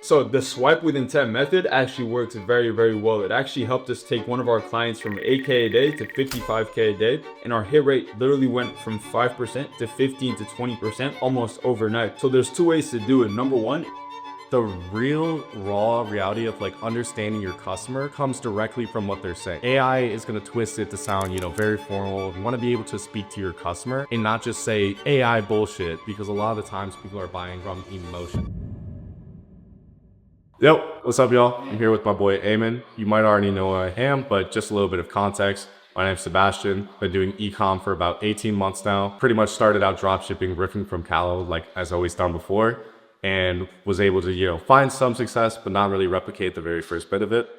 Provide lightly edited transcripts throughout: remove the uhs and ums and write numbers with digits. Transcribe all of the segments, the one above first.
So the swipe with intent method actually works very, very well. It actually helped us take one of our clients from 8K a day to 55K a day. And our hit rate literally went from 5% to 15 to 20% almost overnight. So there's two ways to do it. Number one, the real raw reality of like understanding your customer comes directly from what they're saying. AI is going to twist it to sound, very formal. You want to be able to speak to your customer and not just say AI bullshit, because a lot of the times people are buying from emotion. Yo, what's up, y'all? I'm here with my boy Eamon. You might already know who I am, but just a little bit of context. My name's Sebastian. Been doing ecom for about 18 months now. Pretty much started out dropshipping, riffing from Calo, like as always done before, and was able to, find some success, but not really replicate the very first bit of it.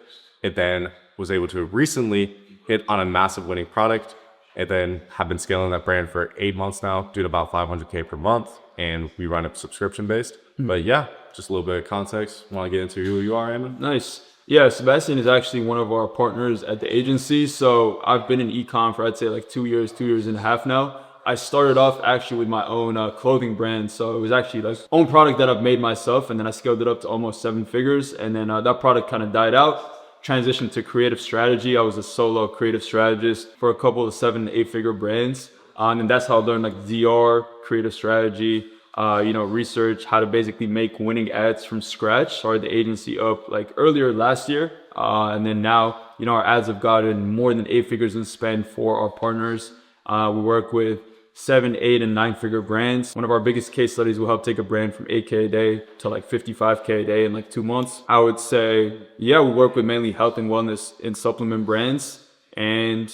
And then was able to recently hit on a massive winning product, and then have been scaling that brand for 8 months now, doing about 500K per month, and we run it subscription based. But yeah, just a little bit of context. Want to get into who you are, Eamon? nice. Yeah, Sebastian is actually one of our partners at the agency. So I've been in ecom for, I'd say like 2 years, 2.5 years now. I started off actually with my own clothing brand. So it was actually like own product that I've made myself. And then I scaled it up to almost 7 figures. And then that product kind of died out, transitioned to creative strategy. I was a solo creative strategist for a couple of 7 to 8 figure brands. And then that's how I learned like DR, creative strategy, research how to basically make winning ads from scratch. Started the agency up like earlier last year. And then now, our ads have gotten more than 8 figures in spend for our partners. We work with 7, 8, and 9 figure brands. One of our biggest case studies will help take a brand from 8K a day to like 55K a day in like 2 months. I would say, yeah, we work with mainly health and wellness and supplement brands, and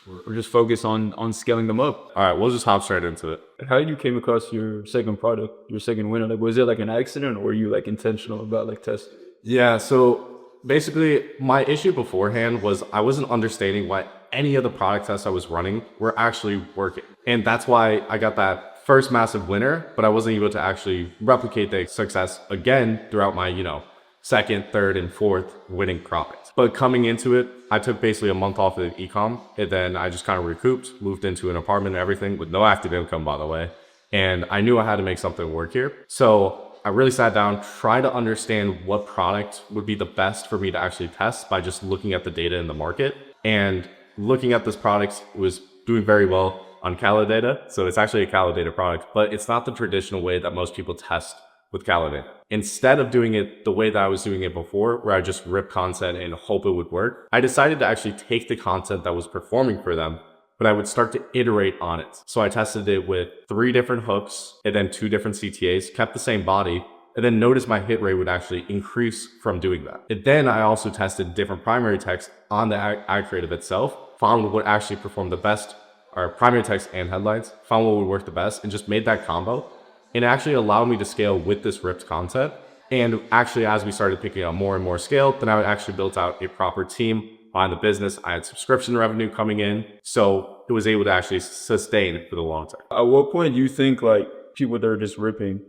we're just focused on scaling them up. All right, we'll just hop straight into it. How did you came across your second product, your second winner? Like, was it like an accident, or were you like intentional about like testing? Yeah, so basically my issue beforehand was I wasn't understanding why any of the product tests I was running were actually working. And that's why I got that first massive winner, but I wasn't able to actually replicate the success again throughout my, second, third, and fourth winning product. But coming into it, I took basically a month off of ecom, and then I just kind of recouped, moved into an apartment and everything with no active income, by the way. And I knew I had to make something work here. So I really sat down, tried to understand what product would be the best for me to actually test by just looking at the data in the market. And looking at this product, it was doing very well on Calo data. So it's actually a Calo data product, but it's not the traditional way that most people test with Calo data. Instead of doing it the way that I was doing it before, where I just rip content and hope it would work, I decided to actually take the content that was performing for them, but I would start to iterate on it. So I tested it with 3 different hooks and then 2 different CTAs, kept the same body, and then noticed my hit rate would actually increase from doing that. And then I also tested different primary text on the ad creative itself, found what would actually perform the best, or primary text and headlines, found what would work the best, and just made that combo. It actually allowed me to scale with this ripped content. And actually, as we started picking up more and more scale, then I actually built out a proper team behind the business. I had subscription revenue coming in. So it was able to actually sustain for the long term. At what point do you think like people that are just ripping,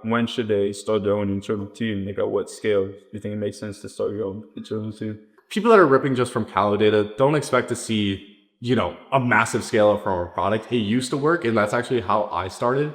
when should they start their own internal team? Like at what scale do you think it makes sense to start your own internal team? People that are ripping just from Calo data don't expect to see, a massive scale up from a product. It used to work, and that's actually how I started.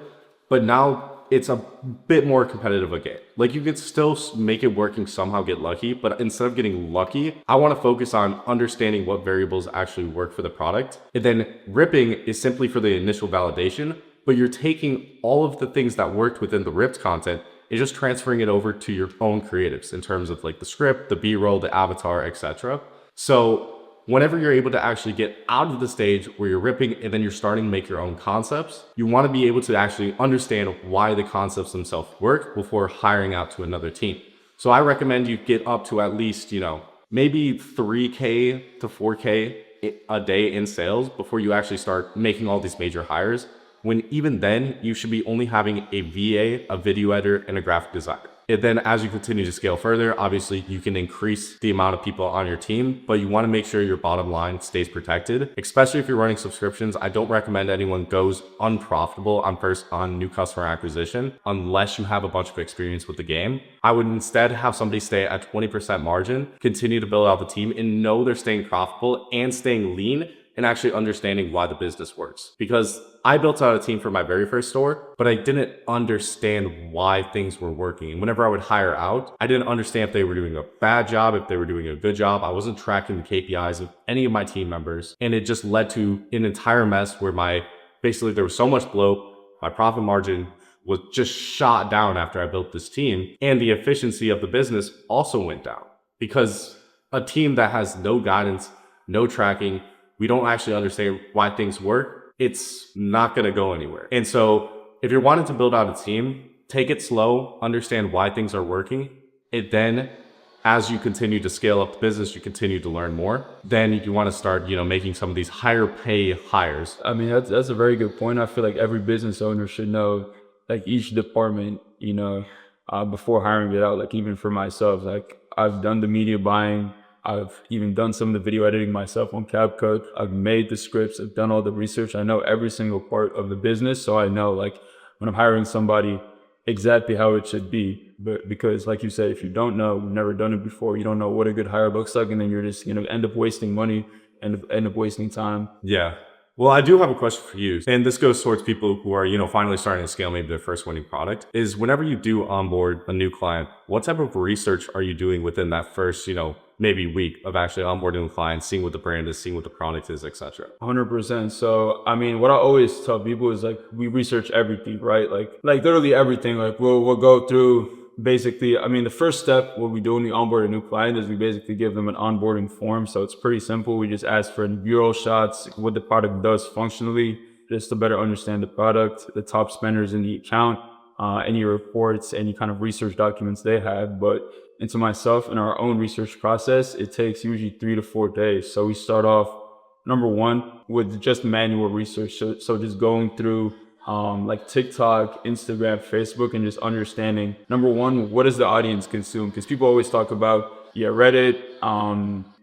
But now it's a bit more competitive a game. Like you could still make it work and somehow get lucky, but instead of getting lucky, I want to focus on understanding what variables actually work for the product. And then ripping is simply for the initial validation, but you're taking all of the things that worked within the ripped content and just transferring it over to your own creatives in terms of like the script, the B-roll, the avatar, etc. So whenever you're able to actually get out of the stage where you're ripping and then you're starting to make your own concepts, you want to be able to actually understand why the concepts themselves work before hiring out to another team. So I recommend you get up to at least, maybe 3K to 4K a day in sales before you actually start making all these major hires. When even then, you should be only having a VA, a video editor, and a graphic designer. And then as you continue to scale further, obviously you can increase the amount of people on your team, but you want to make sure your bottom line stays protected, especially if you're running subscriptions. I don't recommend anyone goes unprofitable on new customer acquisition unless you have a bunch of experience with the game. I would instead have somebody stay at 20% margin, continue to build out the team and know they're staying profitable and staying lean, and actually understanding why the business works. Because I built out a team for my very first store, but I didn't understand why things were working. And whenever I would hire out, I didn't understand if they were doing a bad job, if they were doing a good job. I wasn't tracking the KPIs of any of my team members. And it just led to an entire mess where basically there was so much bloat, my profit margin was just shot down after I built this team. And the efficiency of the business also went down because a team that has no guidance, no tracking, we don't actually understand why things work, it's not going to go anywhere. And so if you're wanting to build out a team, take it slow, understand why things are working. And then as you continue to scale up the business, you continue to learn more. Then you want to start, making some of these higher pay hires. I mean, that's a very good point. I feel like every business owner should know, like each department, before hiring it out. Like even for myself, like I've done the media buying, I've even done some of the video editing myself on CapCut. I've made the scripts, I've done all the research. I know every single part of the business. So I know like when I'm hiring somebody exactly how it should be. But because like you said, if you don't know, you've never done it before, you don't know what a good hire looks like. And then you're just, end up wasting money and end up wasting time. Yeah. Well, I do have a question for you. And this goes towards people who are, finally starting to scale maybe their first winning product is whenever you do onboard a new client, what type of research are you doing within that first, maybe week of actually onboarding the client, seeing what the brand is, seeing what the product is, etc. 100%. So, I mean, what I always tell people is like, we research everything, right? Like literally everything. Like we'll go through basically, I mean, the first step, what we do when we onboard a new client is we basically give them an onboarding form. So it's pretty simple. We just ask for bureau shots, what the product does functionally, just to better understand the product, the top spenders in the account, any reports, any kind of research documents they have. But into myself and our own research process, it takes usually 3 to 4 days. So we start off, number one, with just manual research. So just going through like TikTok, Instagram, Facebook, and just understanding, number one, what does the audience consume? Because people always talk about, Reddit,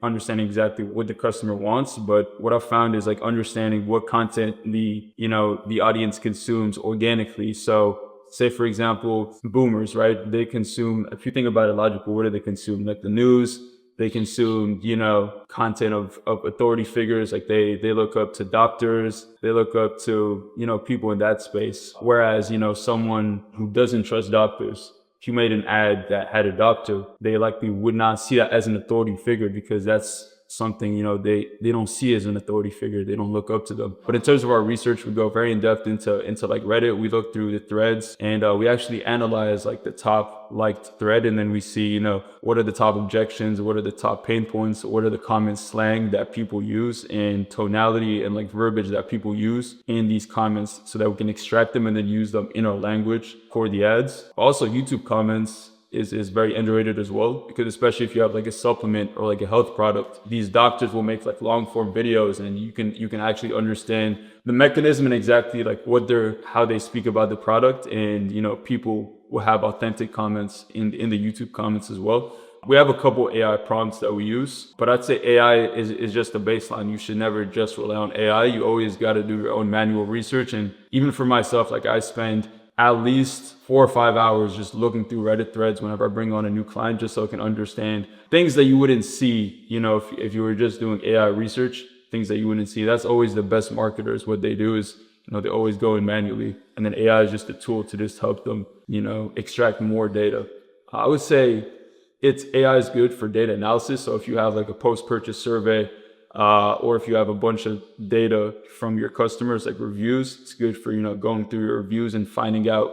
understanding exactly what the customer wants. But what I found is like understanding what content the audience consumes organically. So say, for example, boomers, right? They consume, if you think about it logically, what do they consume? Like the news, they consume, content of authority figures. Like they look up to doctors, they look up to, people in that space. Whereas, someone who doesn't trust doctors, if you made an ad that had a doctor, they likely would not see that as an authority figure because that's something, they don't see as an authority figure. They don't look up to them. But in terms of our research, we go very in depth into like Reddit. We look through the threads and we actually analyze like the top liked thread. And then we see, what are the top objections? What are the top pain points? What are the common slang that people use and tonality and like verbiage that people use in these comments so that we can extract them and then use them in our language for the ads. Also, YouTube comments is very underrated as well, because especially if you have like a supplement or like a health product, these doctors will make like long form videos and you can actually understand the mechanism and exactly like how they speak about the product. And people will have authentic comments in the YouTube comments as well. We have a couple AI prompts that we use, but I'd say AI is just a baseline. You should never just rely on AI. You always got to do your own manual research. And even for myself, like I spend at least 4 or 5 hours just looking through Reddit threads whenever I bring on a new client, just so I can understand things that you wouldn't see, if you were just doing AI research, things that you wouldn't see. That's always the best marketers. What they do is, they always go in manually, and then AI is just a tool to just help them, extract more data. I would say AI is good for data analysis. So if you have like a post-purchase survey, or if you have a bunch of data from your customers, like reviews, it's good for, going through your reviews and finding out,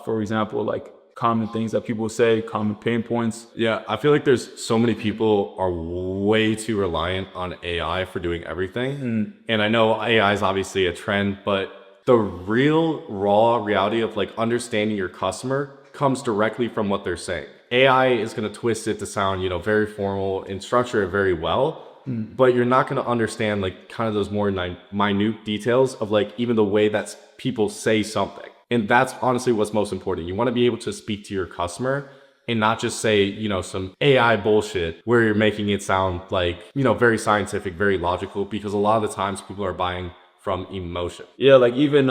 for example, like common things that people say, common pain points. Yeah, I feel like there's so many people are way too reliant on AI for doing everything. And I know AI is obviously a trend, but the real raw reality of like understanding your customer comes directly from what they're saying. AI is going to twist it to sound, very formal and structure it very well. But you're not going to understand like kind of those more minute details of like even the way that people say something. And that's honestly what's most important. You want to be able to speak to your customer and not just say, some AI bullshit where you're making it sound like, very scientific, very logical, because a lot of the times people are buying from emotion. Yeah, like even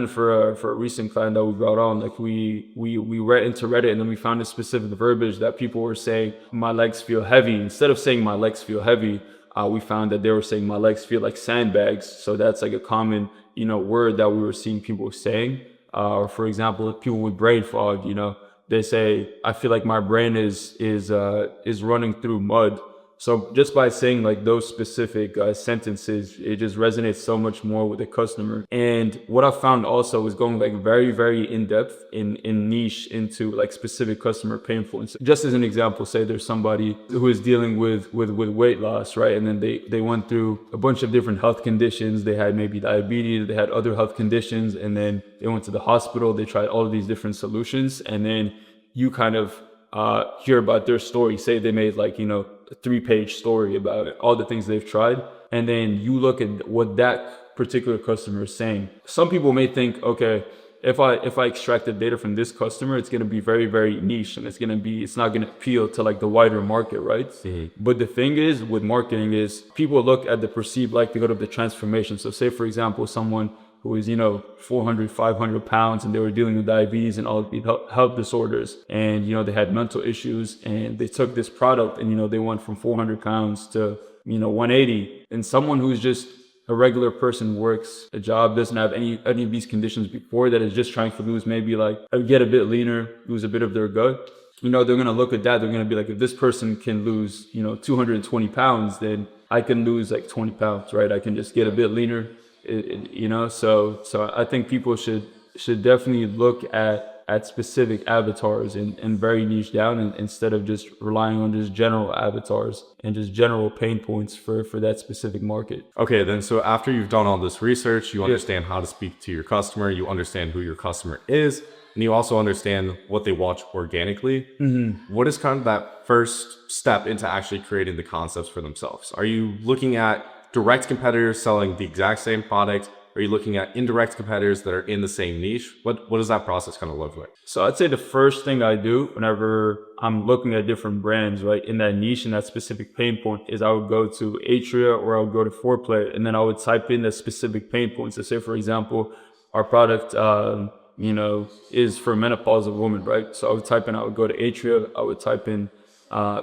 for a recent client that we brought on, like we read into Reddit and then we found a specific verbiage that people were saying, my legs feel heavy. Instead of saying my legs feel heavy, we found that they were saying my legs feel like sandbags. So that's like a common, word that we were seeing people saying. Or for example, people with brain fog, they say, I feel like my brain is running through mud. So just by saying like those specific sentences, it just resonates so much more with the customer. And what I found also is going like very, very in depth in niche into like specific customer pain points. Just as an example, say there's somebody who is dealing with weight loss, right? And then they went through a bunch of different health conditions. They had maybe diabetes, they had other health conditions, and then they went to the hospital. They tried all of these different solutions, and then you kind of hear about their story. Say they made like, a 3-page story about it, all the things they've tried. And then you look at what that particular customer is saying. Some people may think, okay, if I extract the data from this customer, it's going to be very, very niche, and it's not going to appeal to like the wider market, right? Mm-hmm. But the thing is with marketing is people look at the perceived likelihood of the transformation. So say, for example, someone who is, 400, 500 pounds, and they were dealing with diabetes and all the health disorders. And, they had mental issues, and they took this product and, they went from 400 pounds to, 180. And someone who's just a regular person, works a job, doesn't have any of these conditions before, that is just trying to lose, maybe like get a bit leaner, lose a bit of their gut. They're going to look at that. They're going to be like, if this person can lose, 220 pounds, then I can lose like 20 pounds, right? I can just get a bit leaner. So I think people should definitely look at specific avatars and very niche down, and instead of just relying on just general avatars and just general pain points for that specific market. Okay, then so after you've done all this research, you understand how to speak to your customer, you understand who your customer is, and you also understand what they watch organically. Mm-hmm. What is kind of that first step into actually creating the concepts for themselves? Are you looking at direct competitors selling the exact same product? Are you looking at indirect competitors that are in the same niche? What does that process kind of look like? So I'd say the first thing I do whenever I'm looking at different brands, right, in that niche and that specific pain point, is I would go to Atria or I would go to Foreplay, and then I would type in the specific pain points. So say, for example, our product, is for menopausal women, right? So I would go to Atria, I would type in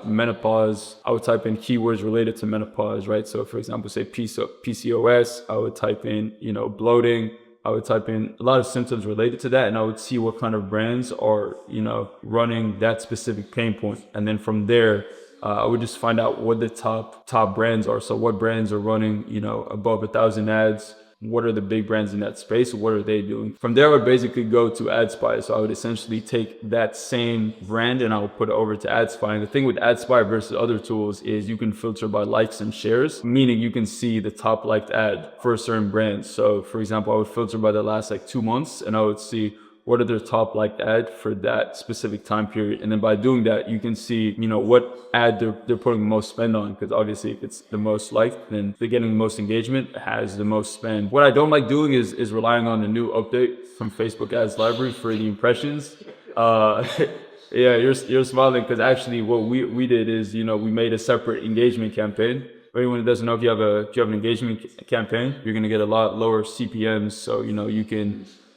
menopause, I would type in keywords related to menopause, right? So for example, say PCOS, I would type in, bloating, I would type in a lot of symptoms related to that, and I would see what kind of brands are, running that specific pain point. And then from there, I would just find out what the top brands are. So what brands are running, above 1,000 ads, what are the big brands in that space? What are they doing? From there, I would basically go to AdSpy. So I would essentially take that same brand and I would put it over to AdSpy. And the thing with AdSpy versus other tools is you can filter by likes and shares, meaning you can see the top liked ad for a certain brand. So for example, I would filter by the last 2 months, and I would see what are their top liked ad for that specific time period. And then by doing that, you can see, what ad they're putting the most spend on. Because obviously if it's the most liked, then they're getting the most engagement, it has the most spend. What I don't like doing is relying on the new update from Facebook Ads Library for the impressions. Yeah, you're smiling because actually what we did is, we made a separate engagement campaign. For anyone who doesn't know, if you have an engagement campaign, you're going to get a lot lower CPMs. So,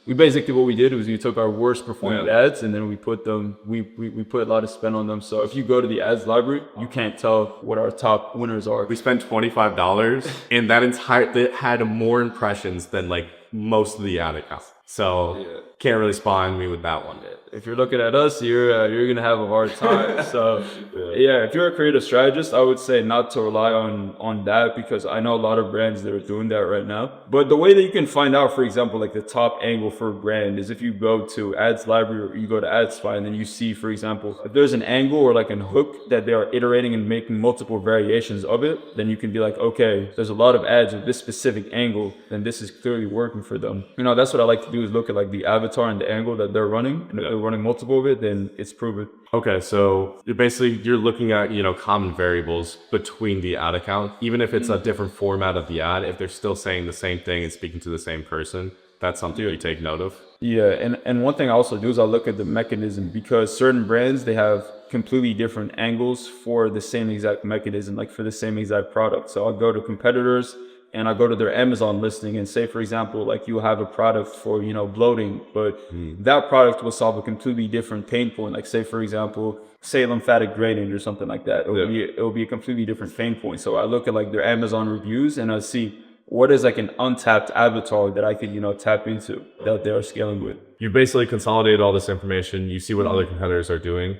we basically, what we did was we took our worst performing ads and then we put a lot of spend on them. So if you go to the ads library, you can't tell what our top winners are. We spent $25 and that had more impressions than most of the ad accounts. So can't really spawn me with that one. If you're looking at us, you're gonna have a hard time. So if you're a creative strategist, I would say not to rely on that, because I know a lot of brands that are doing that right now. But the way that you can find out, for example, the top angle for a brand is if you go to Ads Library or you go to AdSpy, and then you see, for example, if there's an angle or a hook that they are iterating and making multiple variations of it, then you can be like, okay, there's a lot of ads with this specific angle, then this is clearly working for them. That's what I like to do, is look at the avatar and the angle that they're running, and if they're running multiple of it, then it's proven. Okay, so you're looking at common variables between the ad account, even if it's a different format of the ad. If they're still saying the same thing and speaking to the same person, that's something you take note of. Yeah, and one thing I also do is I look at the mechanism, because certain brands, they have completely different angles for the same exact mechanism, for the same exact product. So I'll go to competitors and I go to their Amazon listing and say, for example, like you have a product for, bloating, but that product will solve a completely different pain point. Like say, for example, say lymphatic drainage or something like that. It'll be a completely different pain point. So I look at like their Amazon reviews and I see what is like an untapped avatar that I could, tap into that they are scaling with. You basically consolidated all this information. You see what other competitors are doing.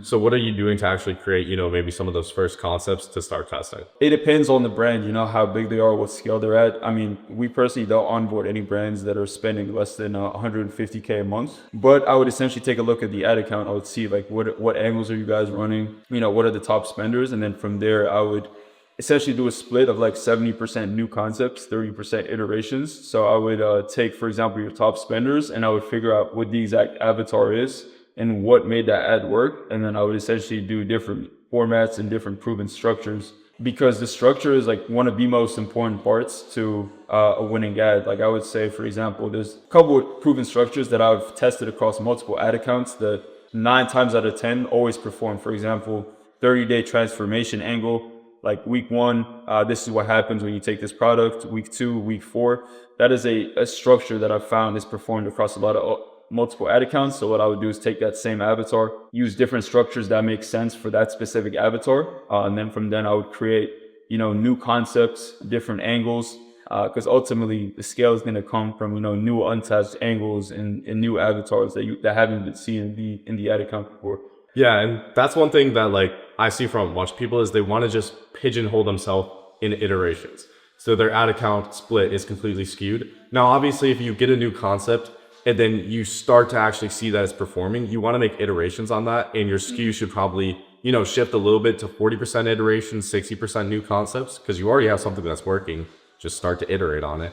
So what are you doing to actually create, maybe some of those first concepts to start testing? It depends on the brand, how big they are, what scale they're at. I mean, we personally don't onboard any brands that are spending less than 150K a month. But I would essentially take a look at the ad account. I would see like what angles are you guys running? What are the top spenders? And then from there, I would essentially do a split of like 70% new concepts, 30% iterations. So I would take, for example, your top spenders, and I would figure out what the exact avatar is and what made that ad work. And then I would essentially do different formats and different proven structures, because the structure is like one of the most important parts to a winning ad. Like I would say, for example, there's a couple of proven structures that I've tested across multiple ad accounts that 9 times out of 10 always perform. For example, 30-day transformation angle. Like week 1, this is what happens when you take this product. Week 2, week 4, that is a structure that I've found is performed across a lot of multiple ad accounts. So what I would do is take that same avatar, use different structures that make sense for that specific avatar. And then from then I would create, new concepts, different angles, because ultimately the scale is going to come from, new untouched angles and new avatars that haven't been seen in the ad account before. Yeah, and that's one thing that like I see from a bunch of people is they want to just pigeonhole themselves in iterations. So their ad account split is completely skewed. Now, obviously, if you get a new concept and then you start to actually see that it's performing, you want to make iterations on that, and your skew should probably, shift a little bit to 40% iterations, 60% new concepts, because you already have something that's working. Just start to iterate on it.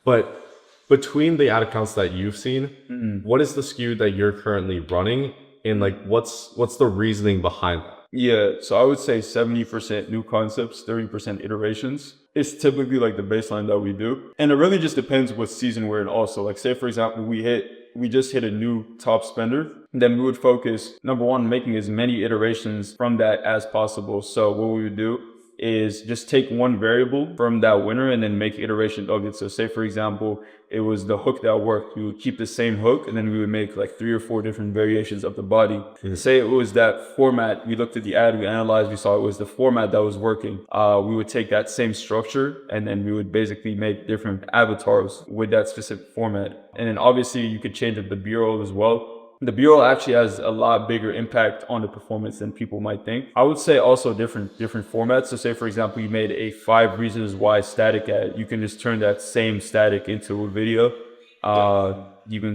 But between the ad accounts that you've seen, what is the skew that you're currently running? And like, what's the reasoning behind that? Yeah, so I would say 70% new concepts, 30% iterations. It's typically like the baseline that we do. And it really just depends what season we're in also. Like say, for example, we just hit a new top spender, then we would focus, number one, making as many iterations from that as possible. So what we would do is just take one variable from that winner and then make iterations of it. So say, for example, it was the hook that worked. We would keep the same hook and then we would make like 3 or 4 different variations of the body. Say it was that format. We looked at the ad, we analyzed, we saw it was the format that was working. We would take that same structure and then we would basically make different avatars with that specific format. And then obviously you could change up the B-roll as well. The B-roll actually has a lot bigger impact on the performance than people might think. I would say also different formats. So say, for example, you made a 5 reasons why static ad. You can just turn that same static into a video. You can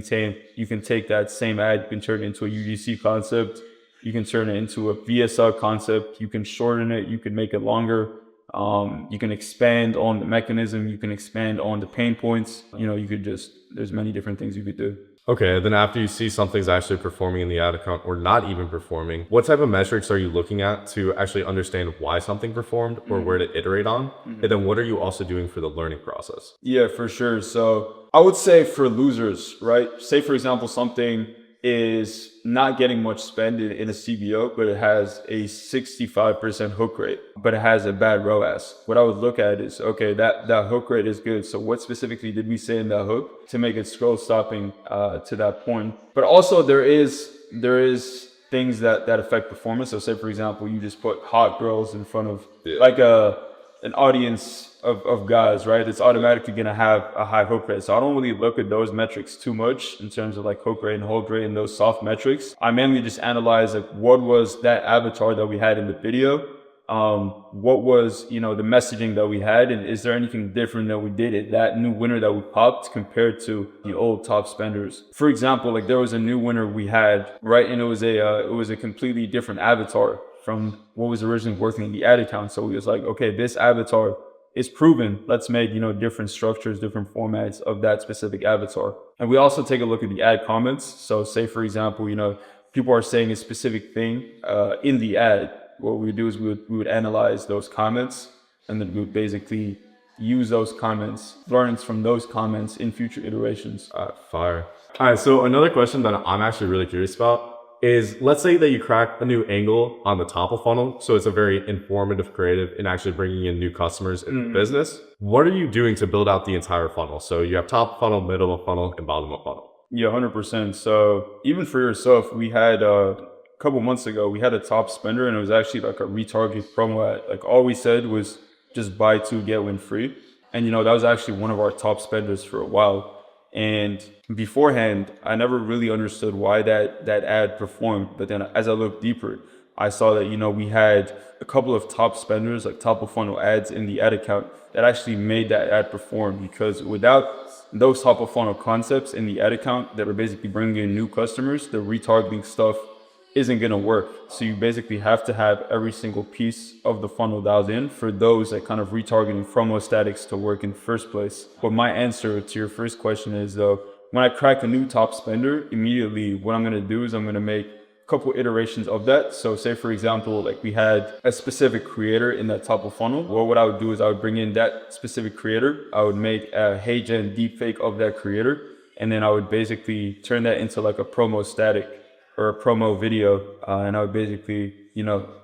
take that same ad, you can turn it into a UGC concept. You can turn it into a VSL concept. You can shorten it. You can make it longer. You can expand on the mechanism. You can expand on the pain points. There's many different things you could do. Okay, then after you see something's actually performing in the ad account or not even performing, what type of metrics are you looking at to actually understand why something performed or where to iterate on? And then what are you also doing for the learning process? Yeah, for sure. So I would say for losers, right? Say, for example, something is not getting much spend in a CBO, but it has a 65% hook rate, but it has a bad ROAS. What I would look at is, okay, that hook rate is good. So what specifically did we say in that hook to make it scroll stopping to that point? But also there is things that affect performance. So say, for example, you just put hot girls in front of like an audience of guys, right? It's automatically going to have a high hook rate. So I don't really look at those metrics too much in terms of like hook rate and hold rate and those soft metrics. I mainly just analyze like what was that avatar that we had in the video? What was, the messaging that we had? And is there anything different that we did at that new winner that we popped compared to the old top spenders? For example, like there was a new winner we had, right? And it was a completely different avatar from what was originally working in the ad account. So we was like, okay, this avatar is proven. Let's make, different structures, different formats of that specific avatar. And we also take a look at the ad comments. So say, for example, people are saying a specific thing in the ad. What we would do is we would analyze those comments, and then we would basically use those comments, learnings from those comments in future iterations. Fire. All right, so another question that I'm actually really curious about is, let's say that you crack a new angle on the top of funnel. So it's a very informative creative in actually bringing in new customers in the business. What are you doing to build out the entire funnel? So you have top of funnel, middle of funnel, and bottom of funnel. Yeah, 100%. So even for yourself, we had a couple months ago, we had a top spender, and it was actually like a retargeted promo ad. Like all we said was just buy two, get one free. And that was actually one of our top spenders for a while. And beforehand, I never really understood why that ad performed. But then as I looked deeper, I saw that, we had a couple of top spenders, like top of funnel ads in the ad account that actually made that ad perform, because without those top of funnel concepts in the ad account that are basically bringing in new customers, the retargeting stuff isn't going to work. So you basically have to have every single piece of the funnel dialed in for those that kind of retargeting promo statics to work in the first place. But my answer to your first question is, though, when I crack a new top spender, immediately what I'm going to do is I'm going to make a couple iterations of that. So say, for example, like we had a specific creator in that top of funnel. Well, what I would do is I would bring in that specific creator. I would make a Hey Gen deepfake of that creator. And then I would basically turn that into like a promo static or a promo video, and I would basically,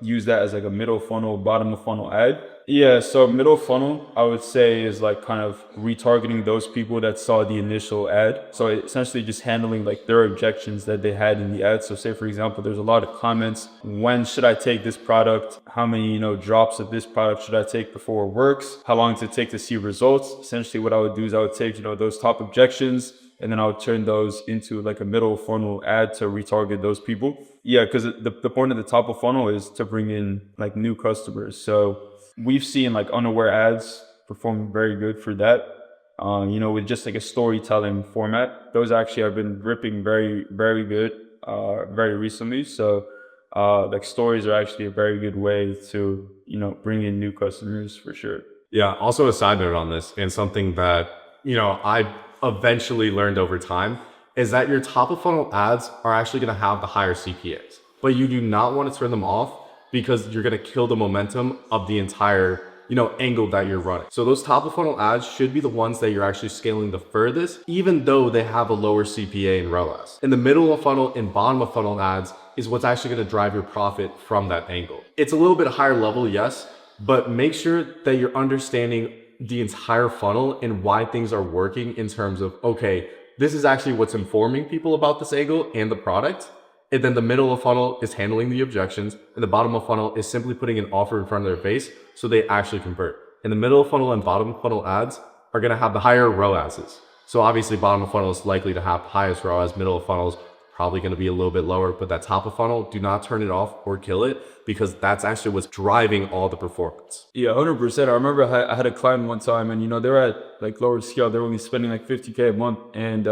use that as like a middle funnel, bottom of funnel ad. Yeah, so middle funnel, I would say, is like kind of retargeting those people that saw the initial ad. So essentially just handling like their objections that they had in the ad. So say, for example, there's a lot of comments. When should I take this product? How many, drops of this product should I take before it works? How long does it take to see results? Essentially what I would do is I would take, those top objections, and then I would turn those into like a middle funnel ad to retarget those people. Yeah, because the point of the top of funnel is to bring in like new customers. So we've seen like unaware ads perform very good for that. With just like a storytelling format. Those actually have been ripping very, very good very recently. So like stories are actually a very good way to, bring in new customers for sure. Yeah. Also a side note on this, and something that, I eventually learned over time, is that your top of funnel ads are actually going to have the higher CPAs, but you do not want to turn them off because you're going to kill the momentum of the entire, angle that you're running. So those top of funnel ads should be the ones that you're actually scaling the furthest, even though they have a lower CPA and ROAS. In the middle of funnel and bottom of funnel ads is what's actually going to drive your profit from that angle. It's a little bit higher level, yes, but make sure that you're understanding the entire funnel and why things are working in terms of, okay, this is actually what's informing people about this angle and the product. And then the middle of funnel is handling the objections, and the bottom of funnel is simply putting an offer in front of their face so they actually convert. And the middle of funnel and bottom of funnel ads are going to have the higher ROASs. So obviously bottom of funnel is likely to have highest ROAS, middle of funnel is probably going to be a little bit lower, but that top of funnel, do not turn it off or kill it, because that's actually what's driving all the performance. Yeah, 100%. I remember I had a client one time, and they were at like lower scale. They were only spending like 50K a month, and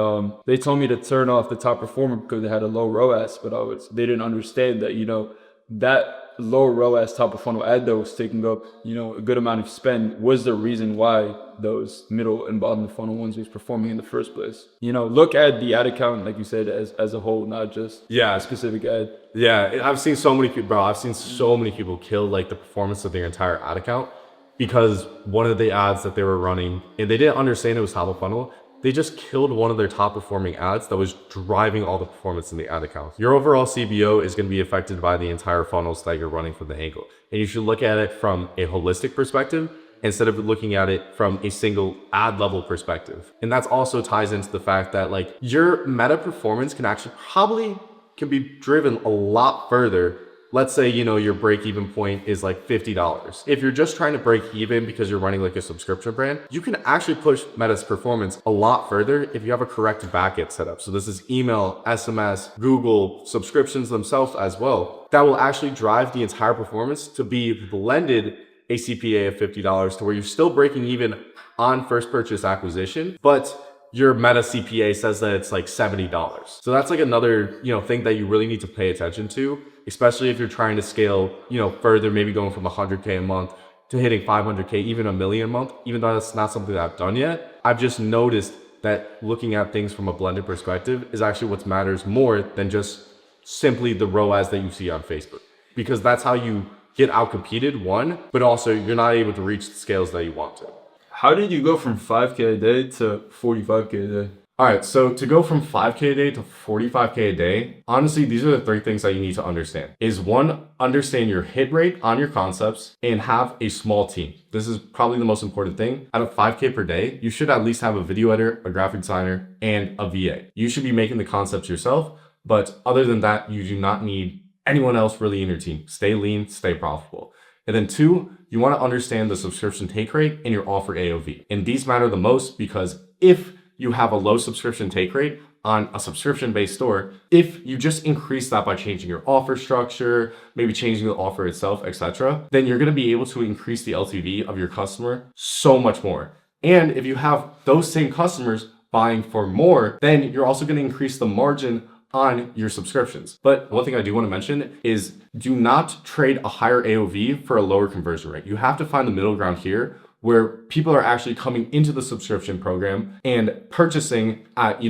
they told me to turn off the top performer because they had a low ROAS. But they didn't understand that that low ROAS top of funnel ad that was taking up a good amount of spend was the reason why those middle and bottom of funnel ones was performing in the first place. Look at the ad account, like you said, as a whole, not just a specific ad. Yeah, I've seen so many people, bro. I've seen so many people kill like the performance of their entire ad account because one of the ads that they were running, and they didn't understand it was top of funnel. They just killed one of their top performing ads that was driving all the performance in the ad account. Your overall CBO is going to be affected by the entire funnels that you're running from the angle. And you should look at it from a holistic perspective instead of looking at it from a single ad level perspective. And that's also ties into the fact that like your meta performance can be driven a lot further. Let's say, your break even point is like $50. If you're just trying to break even because you're running like a subscription brand, you can actually push Meta's performance a lot further if you have a correct backend set up. So this is email, SMS, Google, subscriptions themselves as well. That will actually drive the entire performance to be blended a CPA of $50 to where you're still breaking even on first purchase acquisition, but your Meta CPA says that it's like $70. So that's like another, thing that you really need to pay attention to, especially if you're trying to scale, further, maybe going from 100K a month to hitting 500K, even a million a month, even though that's not something that I've done yet. I've just noticed that looking at things from a blended perspective is actually what matters more than just simply the ROAS that you see on Facebook, because that's how you get outcompeted, one, but also you're not able to reach the scales that you want to. How did you go from 5K a day to 45K a day? All right, so to go from 5K a day to 45K a day, honestly, these are the three things that you need to understand. Is one, understand your hit rate on your concepts and have a small team. This is probably the most important thing. Out of 5K per day, you should at least have a video editor, a graphic designer, and a VA. You should be making the concepts yourself, but other than that, you do not need anyone else really in your team. Stay lean, stay profitable. And then two, you want to understand the subscription take rate and your offer AOV. And these matter the most because if you have a low subscription take rate on a subscription-based store, if you just increase that by changing your offer structure, maybe changing the offer itself, etc., then you're going to be able to increase the LTV of your customer so much more. And if you have those same customers buying for more, then you're also going to increase the margin on your subscriptions. But one thing I do want to mention is do not trade a higher AOV for a lower conversion rate. You have to find the middle ground here where people are actually coming into the subscription program and purchasing at,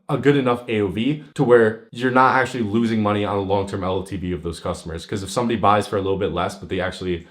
a good enough AOV to where you're not actually losing money on a long-term LTV of those customers. Because if somebody buys for a little bit less, but they actually,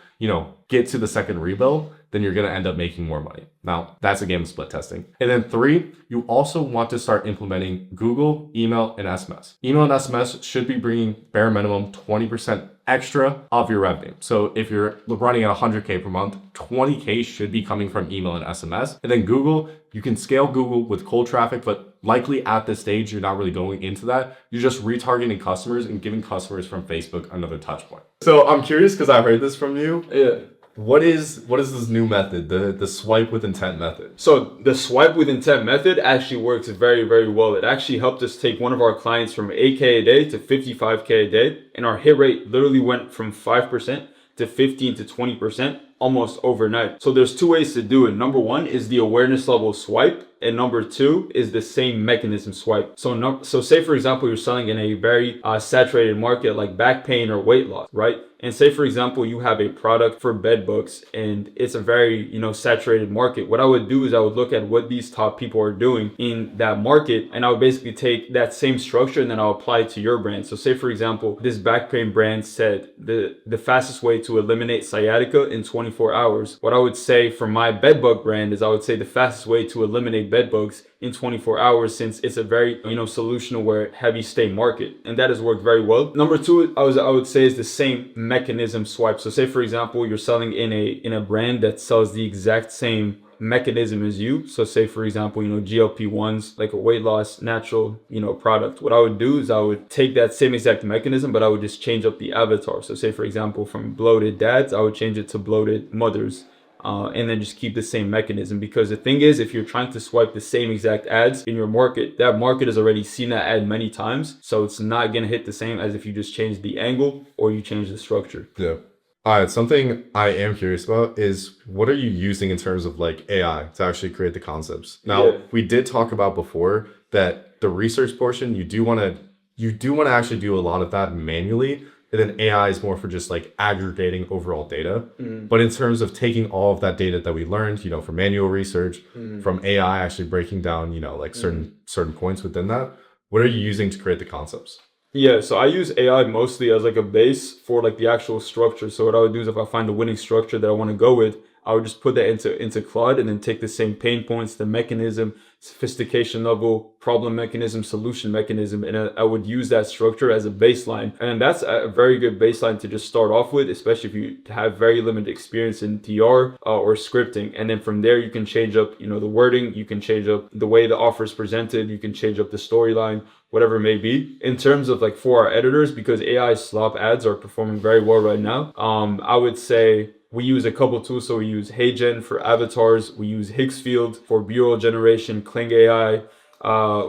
get to the second rebuild, then you're going to end up making more money. Now, that's a game of split testing. And then three, you also want to start implementing Google, email, and SMS. Email and SMS should be bringing bare minimum 20% extra of your revenue. So if you're running at 100K per month, 20K should be coming from email and SMS. And then Google, you can scale Google with cold traffic, but likely at this stage, you're not really going into that. You're just retargeting customers and giving customers from Facebook another touch point. So I'm curious because I heard this from you. Yeah. What is this new method, the swipe with intent method? So the swipe with intent method actually works very, very well. It actually helped us take one of our clients from 8K a day to 55K a day. And our hit rate literally went from 5% to 15 to 20% almost overnight. So there's two ways to do it. Number one is the awareness level swipe. And number two is the same mechanism swipe. So say, for example, you're selling in a very saturated market like back pain or weight loss, right? And say, for example, you have a product for bed bugs and it's a very, saturated market. What I would do is I would look at what these top people are doing in that market. And I would basically take that same structure and then I'll apply it to your brand. So say, for example, this back pain brand said the fastest way to eliminate sciatica in 24 hours. What I would say for my bed bug brand is I would say the fastest way to eliminate bed bugs in 24 hours, since it's a very, solution aware heavy stay market. And that has worked very well. Number two, I would say is the same mechanism swipe. So say, for example, you're selling in a brand that sells the exact same mechanism as you. So say, for example, GLP-1s, like a weight loss natural, product. What I would do is I would take that same exact mechanism, but I would just change up the avatar. So say, for example, from bloated dads, I would change it to bloated mothers. And then just keep the same mechanism. Because the thing is, if you're trying to swipe the same exact ads in your market, that market has already seen that ad many times. So it's not going to hit the same as if you just change the angle or you change the structure. Yeah. All right. Something I am curious about is what are you using in terms of like AI to actually create the concepts? Now, we did talk about before that the research portion, you do want to actually do a lot of that manually. And then AI is more for just like aggregating overall data. But in terms of taking all of that data that we learned, from manual research, from AI actually breaking down, like certain points within that, what are you using to create the concepts? Yeah, so I use AI mostly as like a base for like the actual structure. So what I would do is if I find a winning structure that I want to go with, I would just put that into Claude and then take the same pain points, the mechanism, sophistication level, problem mechanism, solution mechanism, and I would use that structure as a baseline. And that's a very good baseline to just start off with, especially if you have very limited experience in TR or scripting. And then from there, you can change up, the wording, you can change up the way the offer is presented, you can change up the storyline, whatever it may be. In terms of like for our editors, because AI slop ads are performing very well right now, I would say we use a couple tools. So we use HeyGen for avatars. We use Higgsfield for B-roll generation, Kling AI.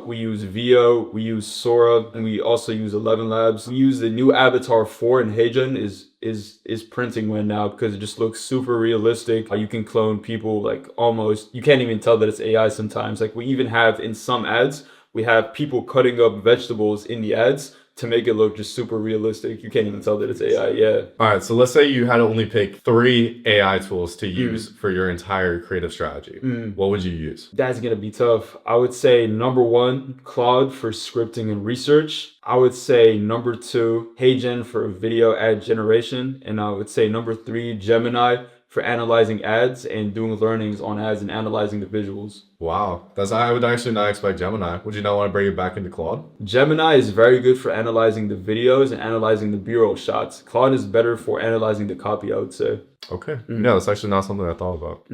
We use Vio, we use Sora, and we also use 11 Labs. We use the new Avatar 4 in HeyGen is printing right now because it just looks super realistic. You can clone people like almost, you can't even tell that it's AI sometimes. Like we even have in some ads, we have people cutting up vegetables in the ads to make it look just super realistic. You can't even tell that it's AI. Yeah. All right. So let's say you had to only pick 3 AI tools to use for your entire creative strategy. What would you use? That's going to be tough. I would say number 1, Claude for scripting and research. I would say number two, HeyGen for video ad generation. And I would say number three, Gemini for analyzing ads and doing learnings on ads and analyzing the visuals. Wow, I would actually not expect Gemini. Would you not want to bring it back into Claude? Gemini is very good for analyzing the videos and analyzing the B-roll shots. Claude is better for analyzing the copy, I would say. Okay. Yeah, that's actually not something I thought about.